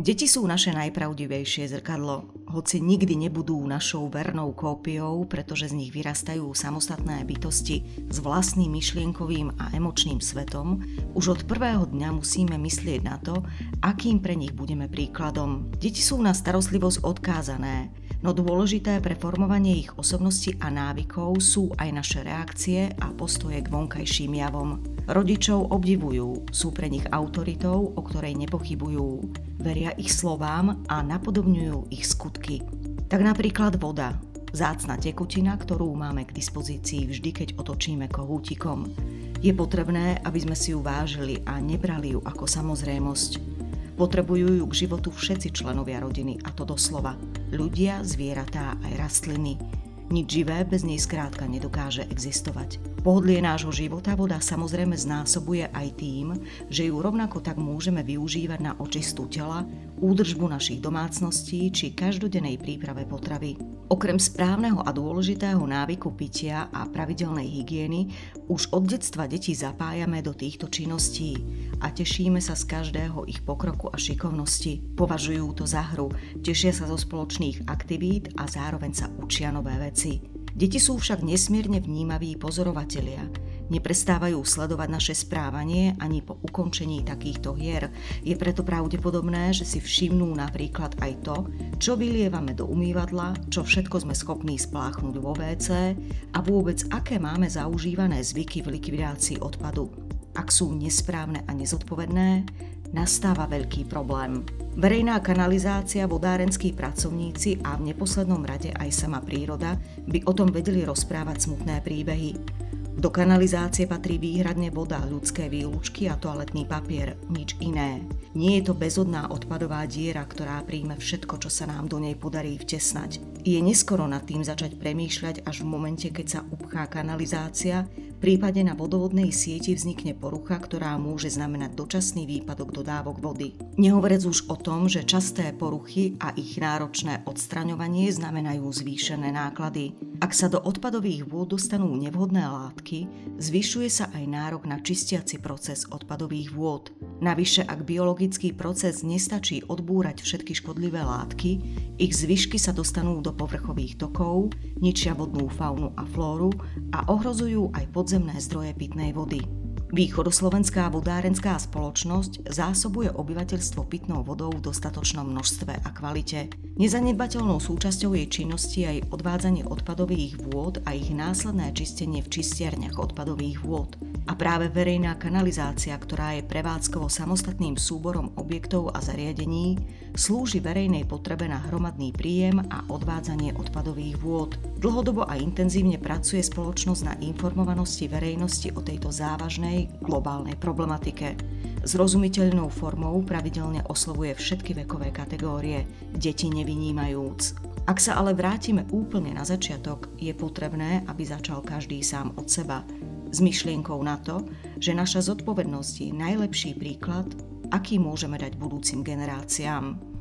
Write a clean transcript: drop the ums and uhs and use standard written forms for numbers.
Deti sú naše najpravdivejšie zrkadlo, hoci nikdy nebudú našou vernou kópiou, pretože z nich vyrastajú samostatné bytosti s vlastným myšlienkovým a emočným svetom, už od prvého dňa musíme myslieť na to, akým pre nich budeme príkladom. Deti sú na starostlivosť odkázané, no dôležité pre formovanie ich osobnosti a návykov sú aj naše reakcie a postoje k vonkajším javom. Rodičov obdivujú, sú pre nich autoritou, o ktorej nepochybujú. Veria ich slovám a napodobňujú ich skutky. Tak napríklad voda, vzácna tekutina, ktorú máme k dispozícii vždy, keď otočíme kohútikom. Je potrebné, aby sme si ju vážili a nebrali ju ako samozrejmosť. Potrebujú ju k životu všetci členovia rodiny, a to doslova. Ľudia, zvieratá aj rastliny. Nič živé bez nej skrátka nedokáže existovať. Pohodlie nášho života voda samozrejme znásobuje aj tým, že ju rovnako tak môžeme využívať na očistu tela, údržbu našich domácností či každodennej príprave potravy. Okrem správneho a dôležitého návyku pitia a pravidelnej hygieny už od detstva deti zapájame do týchto činností a tešíme sa z každého ich pokroku a šikovnosti. Považujú to za hru, tešia sa zo spoločných aktivít a zároveň sa učia nové veci. Deti sú však nesmierne vnímaví pozorovatelia. Neprestávajú sledovať naše správanie ani po ukončení takýchto hier. Je preto pravdepodobné, že si všimnú napríklad aj to, čo vylievame do umývadla, čo všetko sme schopní spláchnuť vo WC a vôbec aké máme zaužívané zvyky v likvidácii odpadu. Ak sú nesprávne a nezodpovedné, nastáva veľký problém. Verejná kanalizácia, vodárenskí pracovníci a v neposlednom rade aj sama príroda by o tom vedeli rozprávať smutné príbehy. Do kanalizácie patrí výhradne voda, ľudské výlučky a toaletný papier, nič iné. Nie je to bezodná odpadová diera, ktorá príjme všetko, čo sa nám do nej podarí vtesnať. Je neskoro nad tým začať premýšľať až v momente, keď sa upchá kanalizácia, prípade na vodovodnej sieti vznikne porucha, ktorá môže znamenať dočasný výpadok dodávok vody. Nehovoriac už o tom, že časté poruchy a ich náročné odstraňovanie znamenajú zvýšené náklady. Ak sa do odpadových vôd dostanú nevhodné látky, zvyšuje sa aj nárok na čistiaci proces odpadových vôd. Navyše, ak biologický proces nestačí odbúrať všetky škodlivé látky, ich zvyšky sa dostanú do povrchových tokov, ničia vodnú faunu a flóru a ohrozujú aj podzemné zdroje pitnej vody. Východoslovenská vodárenská spoločnosť zásobuje obyvateľstvo pitnou vodou v dostatočnom množstve a kvalite. Nezanedbateľnou súčasťou jej činnosti je aj odvádzanie odpadových vôd a ich následné čistenie v čistiarniach odpadových vôd. A práve verejná kanalizácia, ktorá je prevádzkovo samostatným súborom objektov a zariadení, slúži verejnej potrebe na hromadný príjem a odvádzanie odpadových vôd. Dlhodobo a intenzívne pracuje spoločnosť na informovanosti verejnosti o tejto závažnej globálnej problematike. Zrozumiteľnou formou pravidelne oslovuje všetky vekové kategórie, deti nevynímajúc. Ak sa ale vrátime úplne na začiatok, je potrebné, aby začal každý sám od seba. S myšlienkou na to, že naša zodpovednosť je najlepší príklad, aký môžeme dať budúcim generáciám.